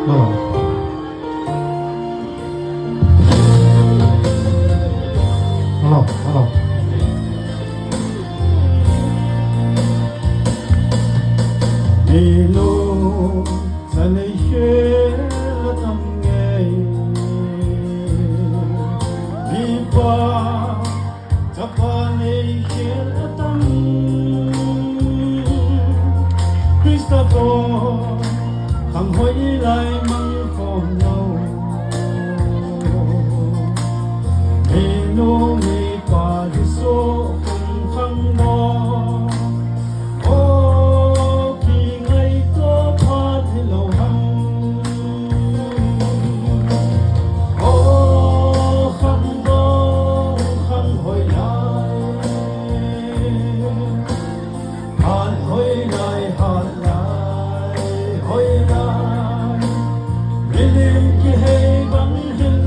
Hello. Hello. Hello. Hello. Sunny here, I'm gay. Viva, Japani here, I'm Christopher. Hằng hối lại măng còn lâu Hê nô mê quả đi số không khăn bó Ô kỳ ngày có phá thế lâu hăng Ô khăn bó khăn hối lại hạt hối lại hạt lại hối lại William ki hay bắn hình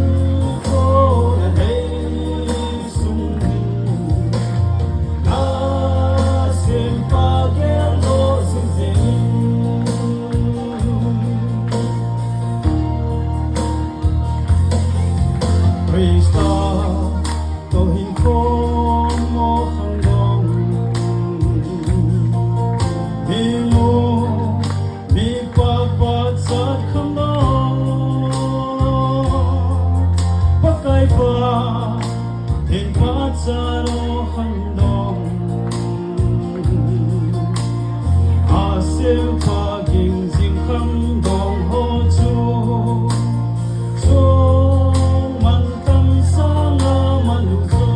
cô đã thấy sung na xem pa ghé lô xin xin Krista tôi hình cô mô khăn đông Vì mô vì pa pa sát khăn đông Thiên phát ra đô khăn đông A siêu thà kinh dinh khăn đông hô chú Chú man tâm sa nga man lục dô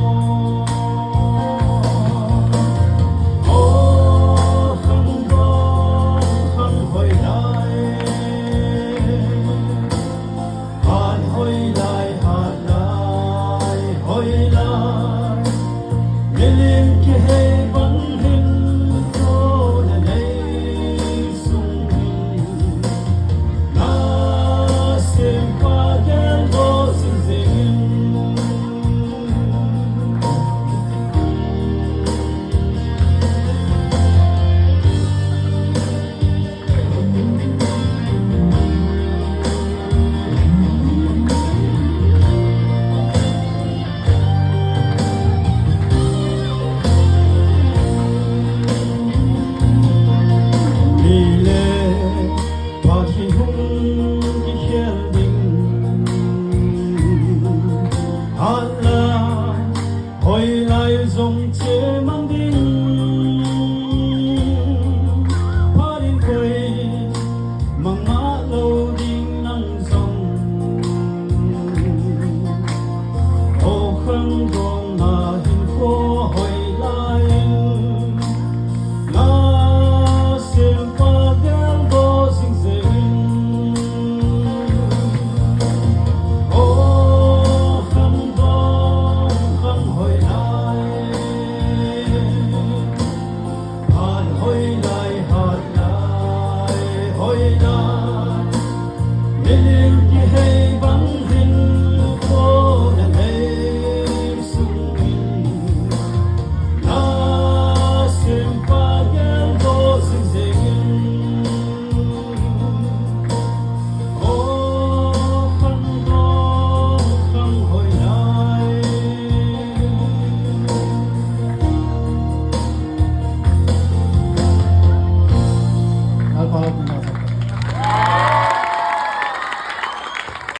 Ô khăn đông khăn hồi lại hạt hồi lại hạt lại hồi lại William ki hay bắn hình cô đã đây sung na xem pa ghé lô xin xin hồi lại dùng chế mang đi phá đi quay mang má lâu đi nắng dòng ô khăn gong mà hình phố hồi lại na xem pa ghé vô sinh sinh ô khăn gong khăn hồi lại hạt hồi lại hạt lại hồi lại